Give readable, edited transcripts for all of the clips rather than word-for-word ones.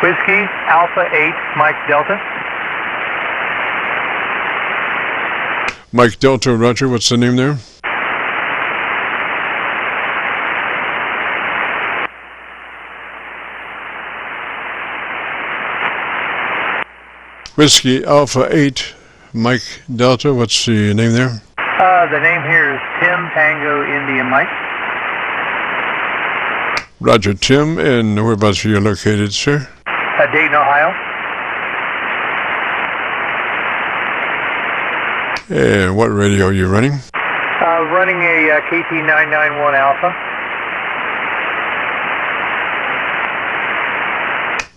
Whiskey, Alpha 8, Mike Delta. Mike Delta, roger. What's the name there? Whiskey, Alpha 8, Mike Delta. What's the name there? The name here is Tim Tango India Mike. Roger, Tim. And whereabouts are you located, sir? Dayton, Ohio. And what radio are you running? Running a KC991 Alpha.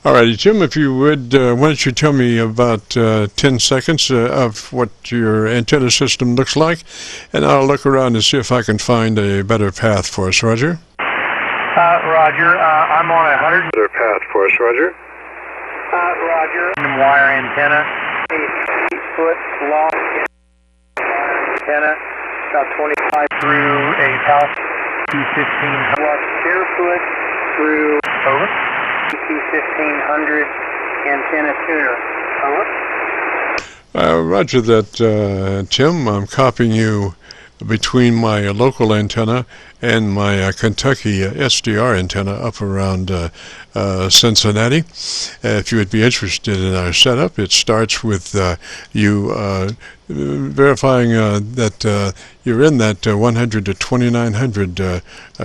All righty, Tim, if you would, why don't you tell me about 10 seconds of what your antenna system looks like, and I'll look around and see if I can find a better path for us, Roger. Roger, I'm on 100... Better path for us, Roger. Roger. Wire antenna, 8-foot long antenna, about 25 through a house, 215 barefoot through over. 1500 antenna tuner. Over. Roger that, Tim. I'm copying you between my local antenna and my Kentucky SDR antenna up around Cincinnati. If you would be interested in our setup, it starts with you verifying that you're in that 100 to 2900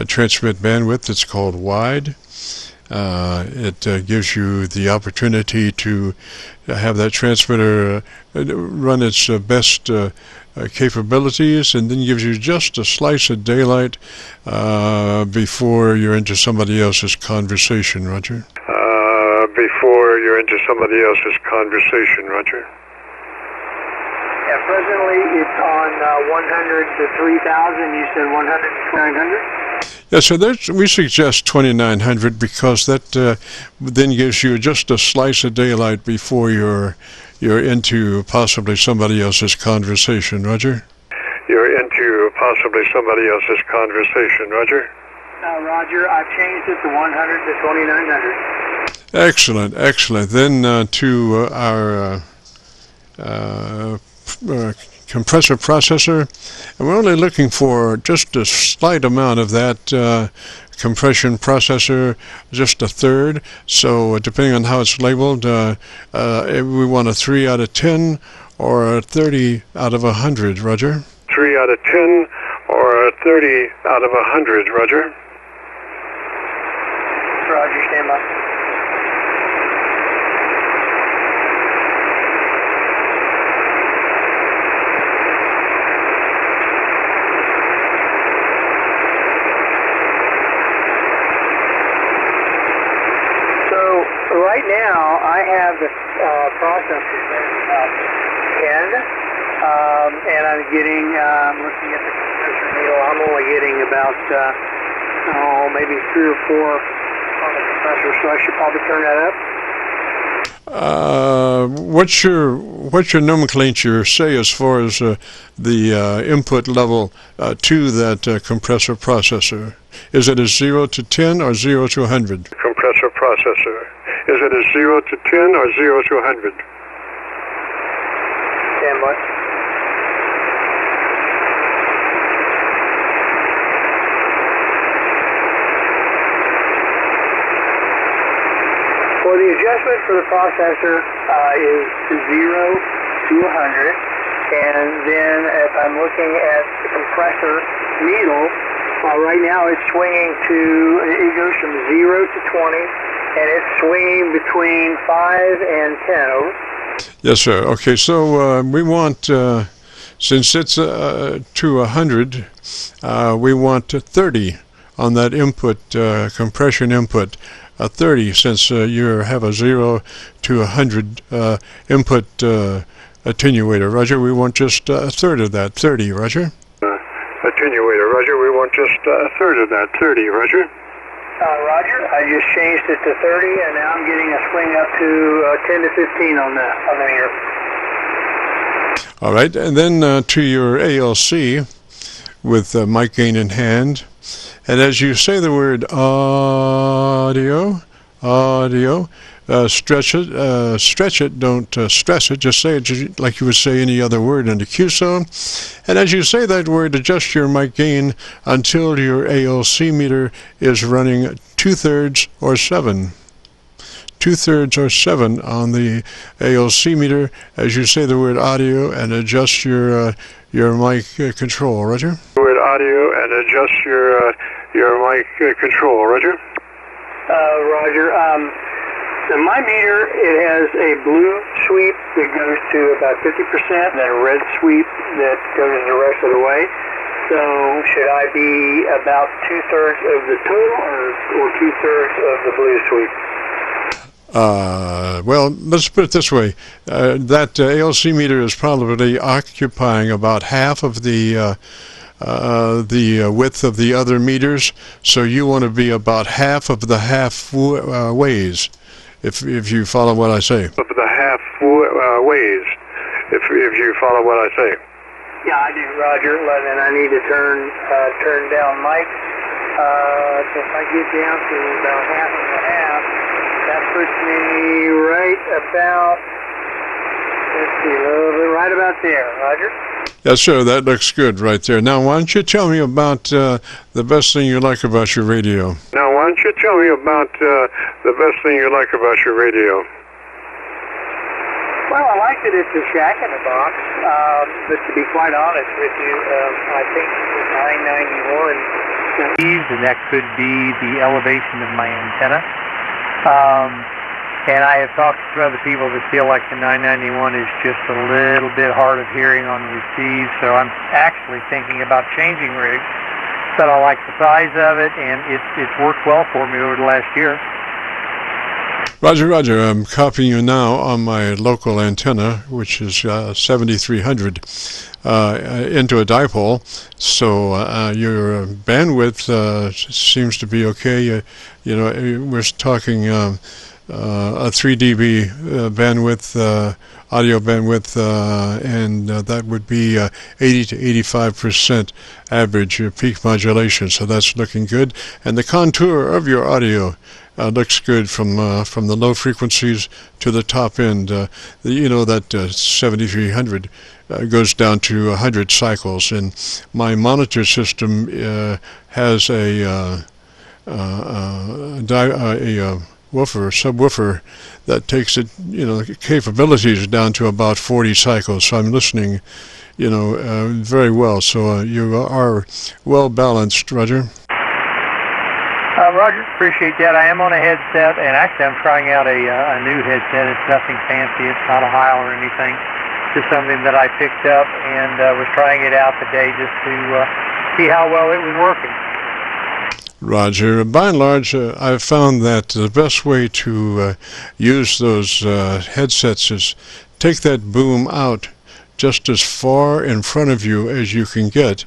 transmit bandwidth. It's called wide. It gives you the opportunity to have that transmitter run its best capabilities, and then gives you just a slice of daylight before you're into somebody else's conversation, Roger. Before you're into somebody else's conversation, Roger. Yeah, presently it's on 100 to 3000. You said 100 to 900? Yeah, so we suggest 2900 because that then gives you just a slice of daylight before you're into possibly somebody else's conversation, Roger. You're into possibly somebody else's conversation, Roger. Roger, I've changed it to 100 to 2900. Excellent, excellent. Then to our compressor processor, and we're only looking for just a slight amount of that compression processor, just a third. So depending on how it's labeled, we want a 3 out of 10 or a 30 out of 100, Roger. 3 out of 10 or a 30 out of 100, Roger. Roger, stand by. Right now, I have the processor about 10, and I'm getting, looking at the compressor needle, I'm only getting about, maybe 3 or 4 on the compressor, so I should probably turn that up. What's your nomenclature say as far as the input level to that compressor processor? Is it a 0 to 10 or 0 to 100? Compressor processor. Is it a 0 to 10 or 0 to 100? Stand by. Well, the adjustment for the processor is 0 to 100, and then if I'm looking at the compressor needle, right now it's swinging it goes from 0 to 20. And it's swinging between 5 and 10, over. Yes, sir. Okay, so we want, since it's to 100, we want 30 on that input, compression input, 30, since you have a 0 to 100 input attenuator. Roger, we want just a third of that, 30, Roger. Attenuator, Roger, we want just a third of that, 30, Roger. Roger, I just changed it to 30, and now I'm getting a swing up to 10 to 15 on the meter. All right, and then to your ALC with mic gain in hand. And as you say the word audio, stretch it, don't stress it, just say it like you would say any other word in the QSO. And as you say that word, adjust your mic gain until your ALC meter is running 2/3 or 7. 2/3 or 7 on the ALC meter as you say the word audio and adjust your mic control, Roger? Word audio and adjust your mic control, Roger? Roger. So my meter, it has a blue sweep that goes to about 50%, and then a red sweep that goes the rest of the way. So should I be about 2/3 of the total or 2/3 of the blue sweep? Well, let's put it this way. That ALC meter is probably occupying about half of the width of the other meters, so you want to be about half of the ways, if you follow what I say. Of the ways, if you follow what I say. Yeah, I do, Roger. And I need to turn down mic. So if I get down to about half and a half, that puts me right about, let's see, a little bit right about there, Roger. Yes, sir, that looks good right there. Now, why don't you tell me about the best thing you like about your radio? The best thing you like about your radio? Well, I like that it's a shack in the box, but to be quite honest with you, I think the 991, and that could be the elevation of my antenna. And I have talked to other people that feel like the 991 is just a little bit hard of hearing on the receive, so I'm actually thinking about changing rigs. But I like the size of it, and it's worked well for me over the last year. Roger, I'm copying you now on my local antenna, which is 7300, into a dipole. So your bandwidth seems to be okay. We're talking a 3 dB bandwidth, audio bandwidth, and that would be 80 to 85% average peak modulation. So that's looking good. And the contour of your audio looks good from the low frequencies to the top end. That 7300 goes down to 100 cycles, and my monitor system has a subwoofer that takes it, capabilities down to about 40 cycles. So I'm listening, very well. So you are well balanced, Roger. Roger, appreciate that. I am on a headset, and actually I'm trying out a new headset. It's nothing fancy. It's not a Heil or anything. Just something that I picked up and was trying it out today just to see how well it was working. Roger. By and large, I've found that the best way to use those headsets is take that boom out just as far in front of you as you can get,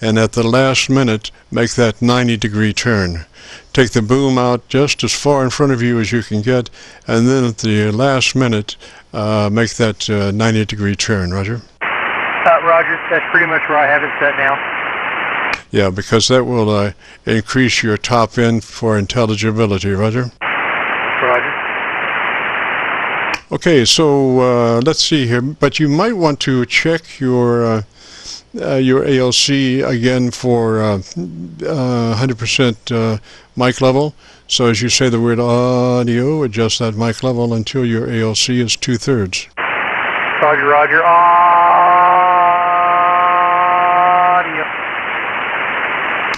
and at the last minute make that 90-degree turn. Take the boom out just as far in front of you as you can get, and then at the last minute make that 90-degree turn. Roger? Roger, that's pretty much where I have it set now. Yeah, because that will increase your top end for intelligibility. Roger? Roger. Okay, so let's see here. But you might want to check your ALC again for 100% mic level. So as you say the word audio, adjust that mic level until your ALC is 2/3. Roger, Roger. Audio.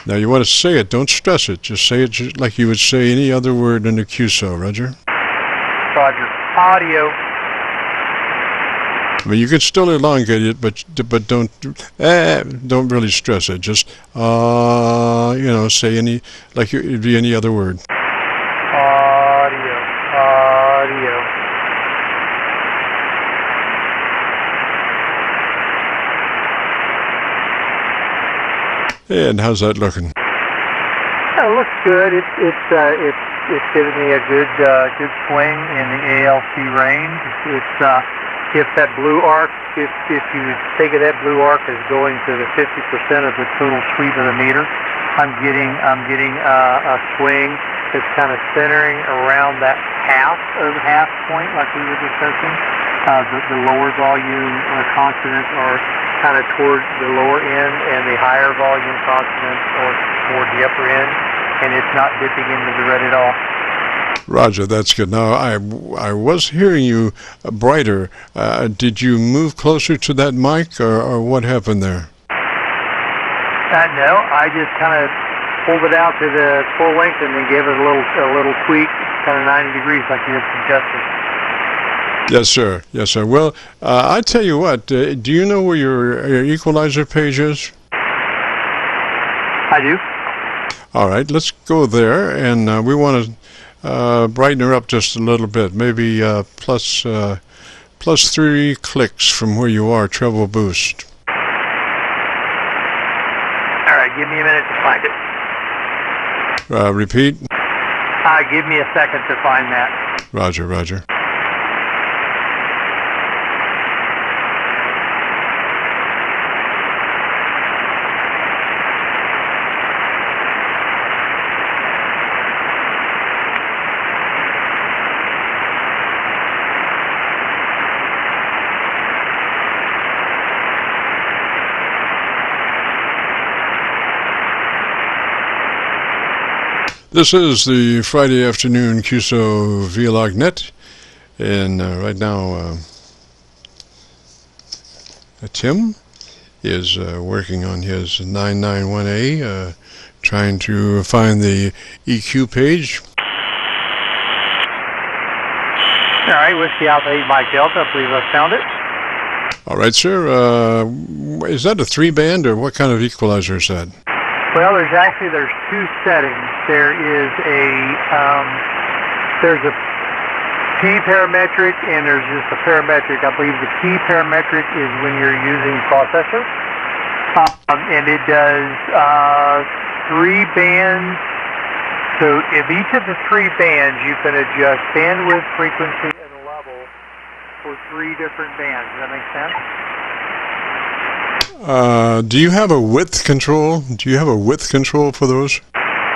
Now you want to say it, don't stress it. Just say it like you would say any other word in the QSO, Roger? Roger. Audio. I mean, you can still elongate it, but don't really stress it. Just say any like it'd be any other word. Audio. And how's that looking? It looks good. It's giving me a good swing in the ALC range. If that blue arc, if you think of that blue arc as going to the 50% of the total sweep of the meter, I'm getting a swing that's kind of centering around that half point, like we were discussing. The lower volume consonants are kind of toward the lower end, and the higher volume consonants are toward the upper end, and it's not dipping into the red at all. Roger, that's good. Now, I was hearing you brighter. Did you move closer to that mic, or what happened there? No, I just kind of pulled it out to the full length and then gave it a little tweak, kind of 90 degrees like you had suggested. Yes, sir. Yes, sir. Well, I tell you what, do you know where your equalizer page is? I do. All right, let's go there, and we want to brighten her up just a little bit, maybe plus 3 clicks from where you are, treble boost. All right, give me a minute to find it. Repeat. Give me a second to find that. Roger, roger. This is the Friday afternoon Qso-Vlog net, and right now Tim is working on his 991A, trying to find the EQ page. All right, Whiskey Alpha 8 Mike Delta, I believe I found it. All right, sir. Is that a 3-band, or what kind of equalizer is that? Well, there's 2 settings. There's a P parametric and there's just a parametric. I believe the P parametric is when you're using processor, and it does 3 bands. So if each of the 3 bands, you can adjust bandwidth, frequency, and level for 3 different bands. Does that make sense? Do you have a width control? Do you have a width control for those?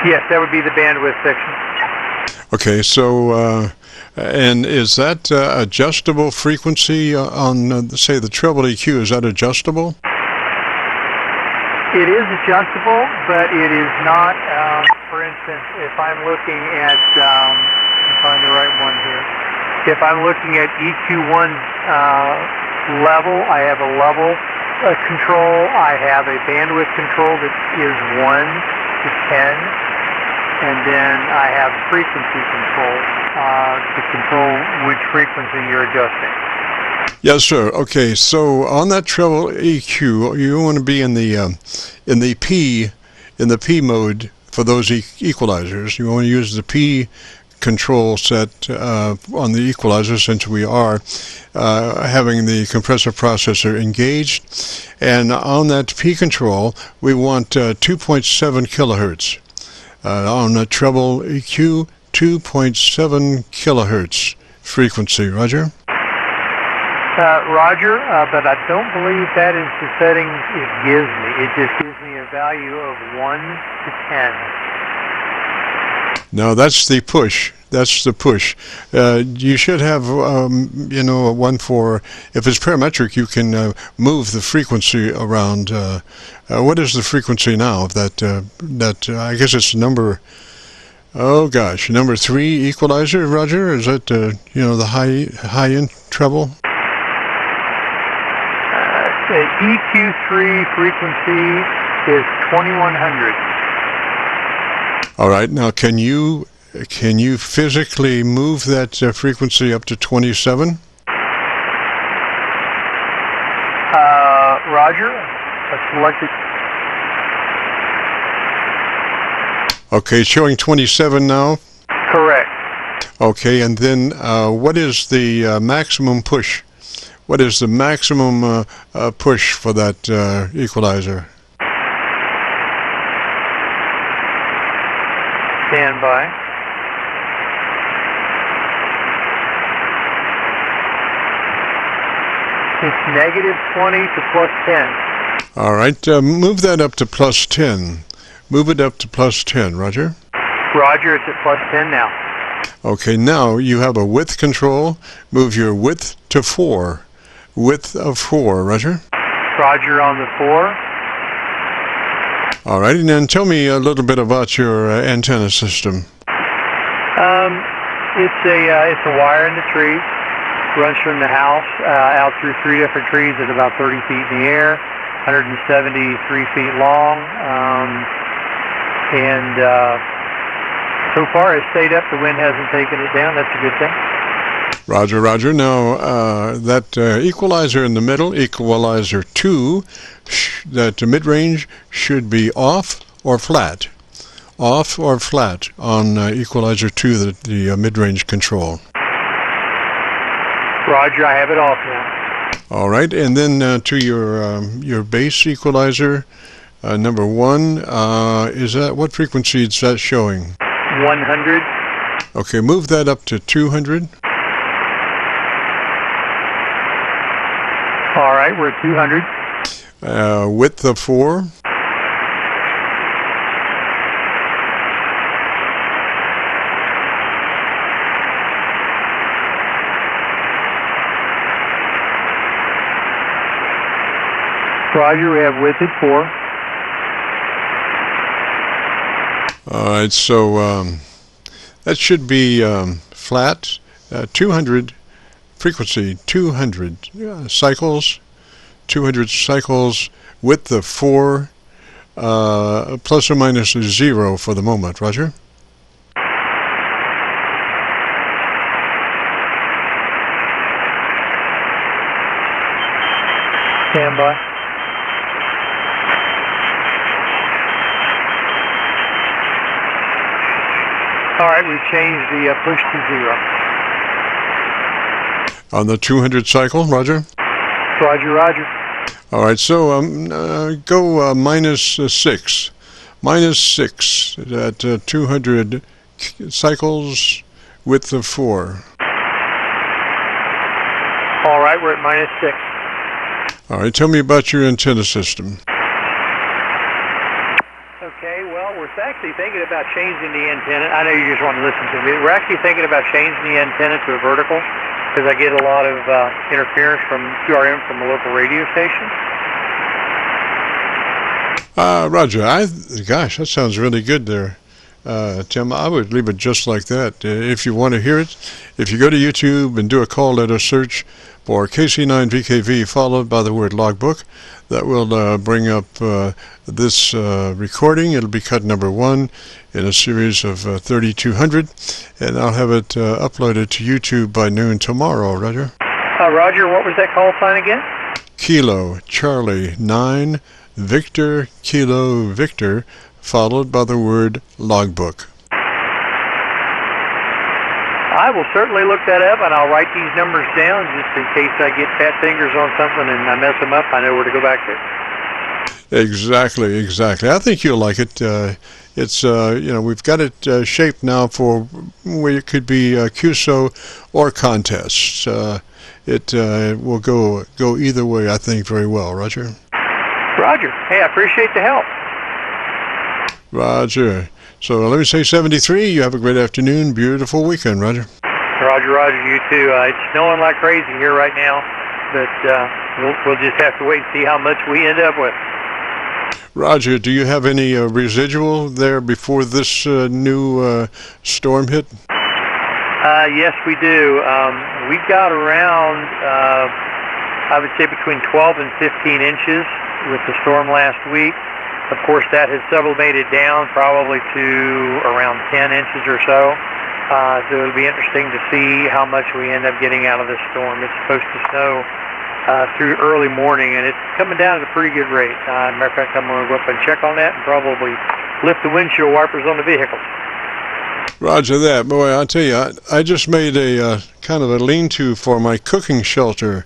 Yes, that would be the bandwidth section. Okay, so and is that adjustable frequency on, say, the treble EQ? Is that adjustable? It is adjustable, but it is not. For instance, if I'm looking at, find the right one here. If I'm looking at EQ1 level, I have a level control. I have a bandwidth control that is 1 to 10, and then I have frequency control to control which frequency you're adjusting. Yes, sir. Okay, so on that treble EQ, you want to be in the P mode for those equalizers. You want to use the P control set on the equalizer, since we are having the compressor processor engaged, and on that P control we want 2.7 kilohertz. On the treble EQ, 2.7 kilohertz frequency. Roger? Roger, but I don't believe that is the setting it gives me. It just gives me a value of 1 to 10. No, that's the push. That's the push. You should have, a one for, if it's parametric, you can move the frequency around. What is the frequency now? That I guess it's number, number 3 equalizer, Roger? Is that, the high-end treble? The EQ3 frequency is 2100. All right. Now, can you physically move that frequency up to 27? Roger. Select it. Okay, it's showing 27 now. Correct. Okay, and then what is the maximum push? What is the maximum push for that equalizer? Stand by. It's -20 to +10. All right, move that up to +10. Move it up to plus 10, Roger. Roger, it's at plus 10 now. Okay, now you have a width control. Move your width to 4. Width of 4, Roger. Roger on the 4. All right, and then tell me a little bit about your antenna system. It's a wire in the tree. Runs from the house out through 3 different trees at about 30 feet in the air, 173 feet long, and so far it's stayed up. The wind hasn't taken it down. That's a good thing. Roger, Roger. Now, that equalizer in the middle, equalizer 2, that mid-range should be off or flat. Off or flat on equalizer 2, the mid-range control. Roger, I have it off now. All right, and then to your base equalizer, number 1, is that, what frequency is that showing? 100. Okay, move that up to 200. All right, we're at 200. Width of 4. Roger, we have width at 4. All right, so that should be flat. 200 frequency, 200 cycles, 200 cycles, width of 4, plus or minus 0 for the moment. Roger. Stand by. All right, we've changed the push to 0. On the 200 cycle, Roger? Roger, roger. All right, so go minus 6. Minus 6 at 200 cycles, width of 4. All right, we're at minus 6. All right, tell me about your antenna system. Okay, well, we're actually thinking about changing the antenna. I know you just want to listen to me. We're actually thinking about changing the antenna to a vertical because I get a lot of interference from QRM from a local radio station. Roger, gosh, that sounds really good there, Tim. I would leave it just like that. If you want to hear it, if you go to YouTube and do a call letter search for KC9VKV followed by the word logbook, that will bring up this recording. It'll be cut number 1 in a series of 3,200, and I'll have it uploaded to YouTube by noon tomorrow. Roger? Roger, what was that call sign again? Kilo Charlie 9 Victor Kilo Victor followed by the word logbook. I will certainly look that up, and I'll write these numbers down just in case I get fat fingers on something and I mess them up. I know where to go back to. Exactly, exactly. I think you'll like it. It's we've got it shaped now for where it could be QSO or contests. It will go either way, I think, very well. Roger? Roger. Hey, I appreciate the help. Roger. So let me say 73. You have a great afternoon. Beautiful weekend, Roger. Roger, Roger. You too. It's snowing like crazy here right now, but we'll just have to wait and see how much we end up with. Roger, do you have any residual there before this new storm hit? Yes, we do. We got around, I would say, between 12 and 15 inches with the storm last week. Of course, that has sublimated down probably to around 10 inches or so. So it'll be interesting to see how much we end up getting out of this storm. It's supposed to snow through early morning, and it's coming down at a pretty good rate. Matter of fact, I'm going to go up and check on that and probably lift the windshield wipers on the vehicles. Roger that. Boy, I'll tell you, I just made a kind of a lean-to for my cooking shelter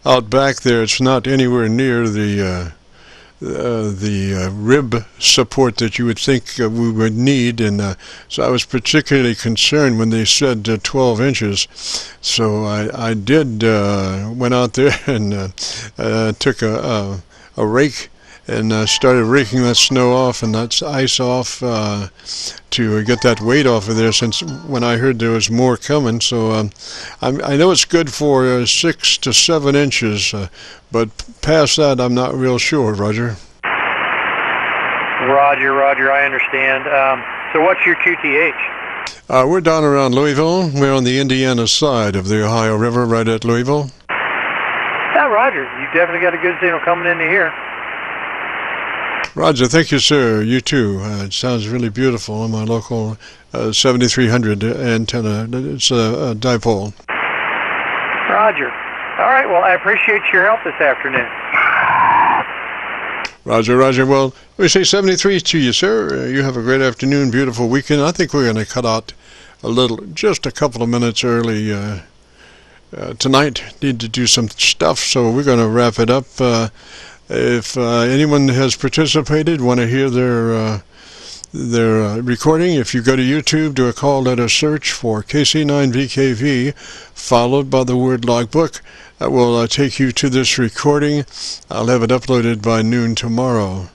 out back there. It's not anywhere near the rib support that you would think we would need, and so I was particularly concerned when they said 12 inches. So I did went out there and took a rake and started raking that snow off and that ice off to get that weight off of there, since when I heard there was more coming. So I know it's good for 6 to 7 inches, but past that I'm not real sure, Roger. Roger, I understand. So what's your QTH? We're down around Louisville. We're on the Indiana side of the Ohio River, right at Louisville. Yeah, Roger, you definitely got a good signal coming into here. Roger, thank you, sir. You too. It sounds really beautiful on my local 7300 antenna. It's a dipole. Roger. All right, well, I appreciate your help this afternoon. Roger. Well, we say 73 to you, sir. You have a great afternoon, beautiful weekend. I think we're going to cut out just a couple of minutes early tonight. Need to do some stuff, so we're going to wrap it up. If anyone has participated, want to hear their recording, if you go to YouTube, do a call letter search for KC9VKV, followed by the word logbook. That will take you to this recording. I'll have it uploaded by noon tomorrow.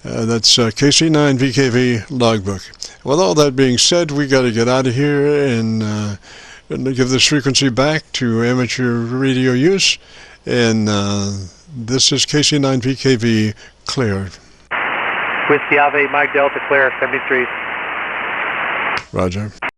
That's KC9VKV logbook. With all that being said, we got to get out of here and give this frequency back to amateur radio use. And this is KC9VKV cleared. Whiskey Ave, Mike Delta, clear, 73. Roger.